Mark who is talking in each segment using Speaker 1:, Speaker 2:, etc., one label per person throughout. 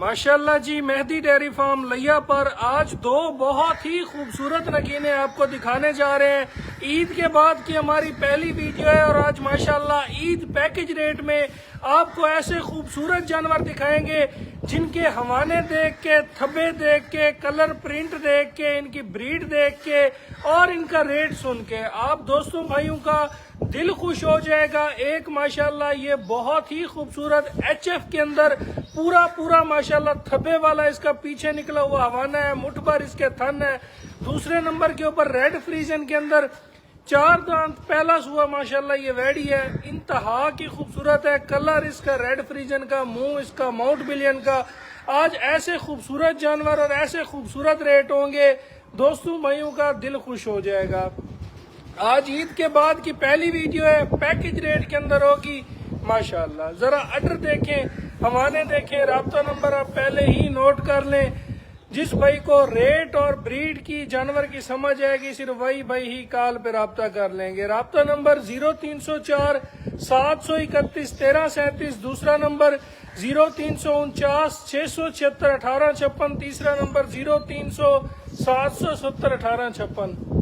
Speaker 1: माशाल्लाह जी, Mehdi dairy farm लिया पर आज दो बहुत ही खूबसूरत नगीने आपको दिखाने जा रहे हैं। ईद के बाद की हमारी पहली वीडियो है और आज माशाल्लाह ईद पैकेज रेट में आपको ऐसे खूबसूरत जानवर दिखाएंगे जिनके हवाने देख के, थब्बे देख के, कलर प्रिंट देख के, इनकी ब्रीड देख के और इनका रेट सुन के आप दोस्तों भाइयों का दिल खुश हो जाएगा। एक माशाल्लाह ये बहुत ही खूबसूरत एचएफ के अंदर पूरा माशाल्लाह थब्बे वाला इसका पीछे निकला हुआ हवाना है, मुठ भर इसके थन है। दूसरे नंबर के ऊपर रेड फ्रीजन के अंदर 4 दांत पहला सुआ माशाल्लाह ये वैडी है, इंतहा की खूबसूरत है। कलर इसका रेड फ्रीजन का, मुंह इसका माउंट बिलियन का। आज ऐसे खूबसूरत जानवर और ऐसे खूबसूरत रेट होंगे दोस्तों भाइयों का दिल खुश हो जाएगा। आज ईद के बाद की पहली वीडियो है, पैकेज रेट के अंदर होगी माशाल्लाह। जरा अडर देखें, हवाने देखें, राब्ता नंबर आप पहले ही नोट कर लें। जिस भाई को रेट और ब्रीड की जानवर की समझ आएगी सिर्फ वही भाई ही कॉल पे राब्ता कर लेंगे। राब्ता नंबर 0304 731 1337, दूसरा नंबर 0349 676 1856, तीसरा नंबर 0300 770 1856।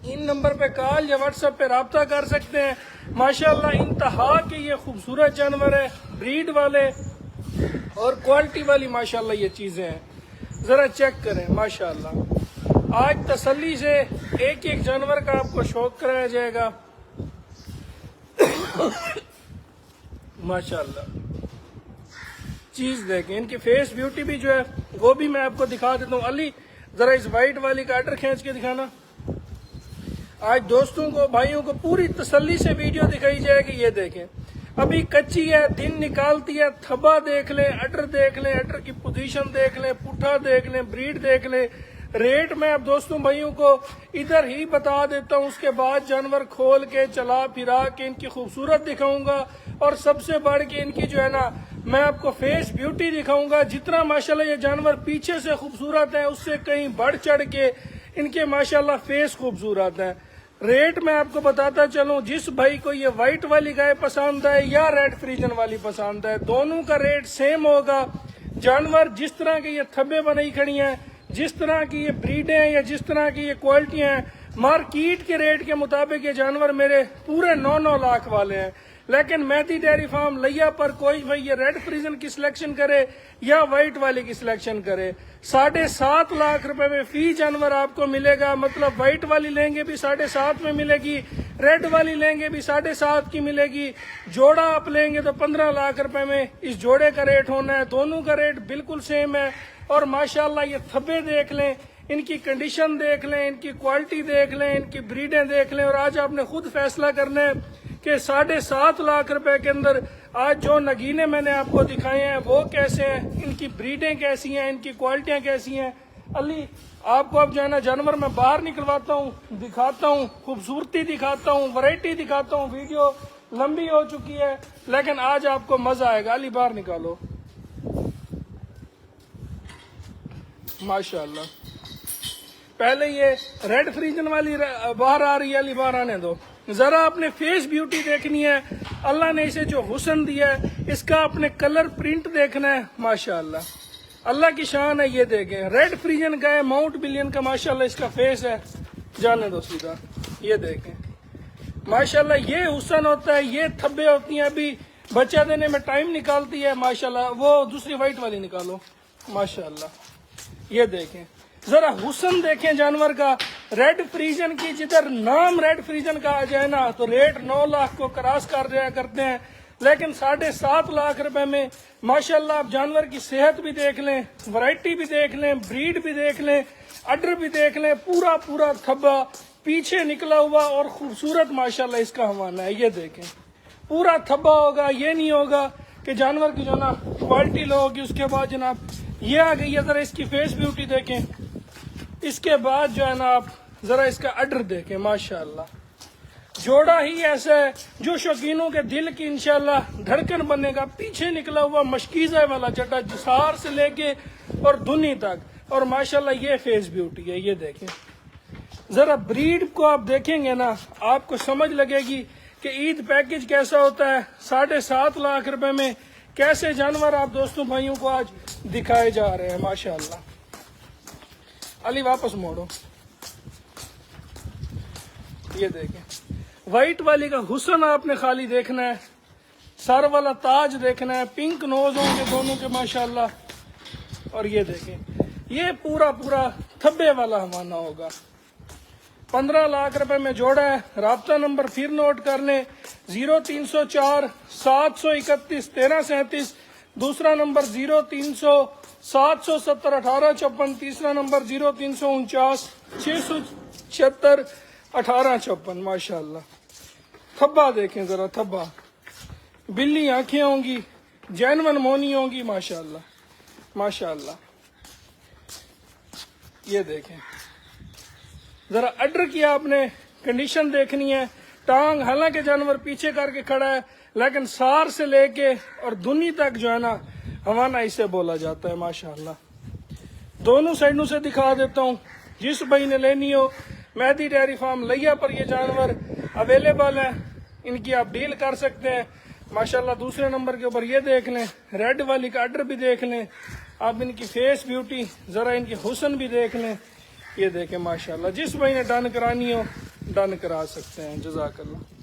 Speaker 1: इन नंबर पे कॉल या व्हाट्सएप पे राब्ता कर सकते हैं। माशाल्लाह इंतहा के ये खूबसूरत जानवर है, ब्रीड वाले और क्वालिटी वाली माशाल्लाह ये चीजें हैं। जरा चेक करें माशाल्लाह। आज तसल्ली से एक एक जानवर का आपको शौक कराया जाएगा माशाल्लाह। चीज देखें, इनकी फेस ब्यूटी भी जो है वो भी मैं आपको दिखा देता हूँ। अली जरा इस वाइट वाली का आर्डर खींच के दिखाना। आज दोस्तों को भाइयों को पूरी तसल्ली से वीडियो दिखाई जाएगी। ये देखें, अभी कच्ची है, दिन निकालती है। थब्बा देख लें, अडर देख लें, अडर की पोजीशन देख लें, पुट्ठा देख लें, ब्रीड देख लें। रेट मैं अब दोस्तों भाइयों को इधर ही बता देता हूँ, उसके बाद जानवर खोल के चला फिरा के इनकी खूबसूरत दिखाऊंगा और सबसे बढ़ के इनकी जो है ना मैं आपको फेस ब्यूटी दिखाऊंगा। जितना माशाल्लाह ये जानवर पीछे से खूबसूरत है उससे कहीं बढ़ चढ़ के इनके माशाल्लाह फेस खूबसूरत है। रेट मैं आपको बताता चलूं, जिस भाई को ये व्हाइट वाली गाय पसंद है या रेड फ्रीजन वाली पसंद है, दोनों का रेट सेम होगा। जानवर जिस तरह के ये थब्बे बनाई खड़ी हैं, जिस तरह की ये ब्रीडें हैं या जिस तरह की ये क्वालिटियां हैं, मार्केट के रेट के मुताबिक ये जानवर मेरे पूरे 9-9 लाख वाले हैं। लेकिन मेहदी डेयरी फार्म लिया पर कोई भाई ये रेड फ्रीजन की सिलेक्शन करे या व्हाइट वाली की सिलेक्शन करे, 7.5 लाख रुपए में फी जानवर आपको मिलेगा। मतलब व्हाइट वाली लेंगे भी 7.5 में मिलेगी, रेड वाली लेंगे भी 7.5 की मिलेगी। जोड़ा आप लेंगे तो 15 लाख रुपए में इस जोड़े का रेट होना है। दोनों का रेट बिल्कुल सेम है। और माशाल्लाह ये थब्बे देख लें, इनकी कंडीशन देख लें, इनकी क्वालिटी देख लें, इनकी ब्रीडें देख लें। और आज आपने खुद फैसला करना है कि 7.5 लाख रुपए के अंदर आज जो नगीने मैंने आपको दिखाए हैं वो कैसे हैं, इनकी ब्रीडें कैसी हैं, इनकी क्वालिटियां कैसी हैं। अली आपको अब जो है ना जानवर मैं बाहर निकलवाता हूँ, दिखाता हूँ, खूबसूरती दिखाता हूँ, वैरायटी दिखाता हूँ। वीडियो लंबी हो चुकी है लेकिन आज आपको मजा आएगा। अली बाहर निकालो माशाल्लाह। पहले ये रेड फ्रीजन वाली बाहर आ रही है, अली बाहर आने दो। जरा अपने फेस ब्यूटी देखनी है, अल्लाह ने इसे जो हुस्न दिया है इसका अपने कलर प्रिंट देखना है माशाल्लाह। अल्लाह की शान है। ये देखें, रेड फ्रीजन का है, माउंट बिलियन का माशाल्लाह इसका फेस है। जाने दो सीधा, ये देखें माशाल्लाह। ये हुस्न होता है, ये थब्बे होती हैं, अभी बच्चा देने में टाइम निकालती है माशाल्लाह। वो दूसरी व्हाइट वाली निकालो माशाल्लाह। ये देखें, जरा हुस्न देखें जानवर का। रेड फ्रीजन की जिधर नाम रेड फ्रीजन का आ जाए ना तो रेट 9 लाख को क्रॉस कर दिया करते हैं, लेकिन 7.5 लाख रुपए में माशाल्लाह आप जानवर की सेहत भी देख लें, वैरायटी भी देख लें, ब्रीड भी देख लें, अडर भी देख लें। पूरा थब्बा पीछे निकला हुआ और खूबसूरत माशाल्लाह इसका हवाना है। ये देखें, पूरा थब्बा होगा। ये नहीं होगा कि जानवर की जो ना क्वालिटी लो होगी उसके बाद जनाब ये आ गई है। जरा इसकी फेस ब्यूटी देखें, इसके बाद जो है ना आप जरा इसका अडर देखें माशाल्लाह। जोड़ा ही ऐसा है जो शौकीनों के दिल की इंशाल्लाह धड़कन बनेगा। पीछे निकला हुआ मशकीजा वाला जटा, जिसार से लेके और धुनी तक। और माशाल्लाह ये फेस ब्यूटी है। ये देखें, जरा ब्रीड को आप देखेंगे ना आपको समझ लगेगी कि ईद पैकेज कैसा होता है। 7.5 लाख रुपए में کیسے جانور آپ دوستوں بھائیوں کو آج دکھائے جا رہے ہیں ماشاءاللہ. علی واپس موڑو. یہ دیکھیں وائٹ والی کا حسن آپ نے خالی دیکھنا ہے, سر والا تاج دیکھنا ہے, پنک نوز ہوں گے دونوں کے ماشاءاللہ. اور یہ دیکھیں یہ پورا تھبے والا ہمانا ہوگا. 15 لاکھ روپے میں جوڑا ہے. رابطہ نمبر پھر نوٹ کر لیں 0304 731 1337. دوسرا نمبر 0300 770 1856. تیسرا نمبر 0349 676 1856. ماشاءاللہ تھبا دیکھیں ذرا, تھبا بلی آنکھیں ہوں گی, جینون مونی ہوں گی ماشاءاللہ ماشاءاللہ. یہ دیکھیں ذرا اڈر کی آپ نے کنڈیشن دیکھنی ہے. ٹانگ حالانکہ جانور پیچھے کر کے کھڑا ہے, لیکن سار سے لے کے اور دنی تک جو ہے نا ہوانا اسے بولا جاتا ہے ماشاءاللہ. دونوں سائڈوں سے دکھا دیتا ہوں. جس بھائی نے لینی ہو مہدی ڈیری فارم لیا پر یہ جانور اویلیبل ہے, ان کی آپ ڈیل کر سکتے ہیں ماشاءاللہ. دوسرے نمبر کے اوپر یہ دیکھ لیں, ریڈ والی کا اڈر بھی دیکھ لیں آپ, ان کی فیس بیوٹی, ذرا ان کی حسن بھی دیکھ لیں. یہ دیکھیں ماشاءاللہ. جس بھائی نے ڈن کرانی ہو ڈن کرا سکتے ہیں. جزاک اللہ.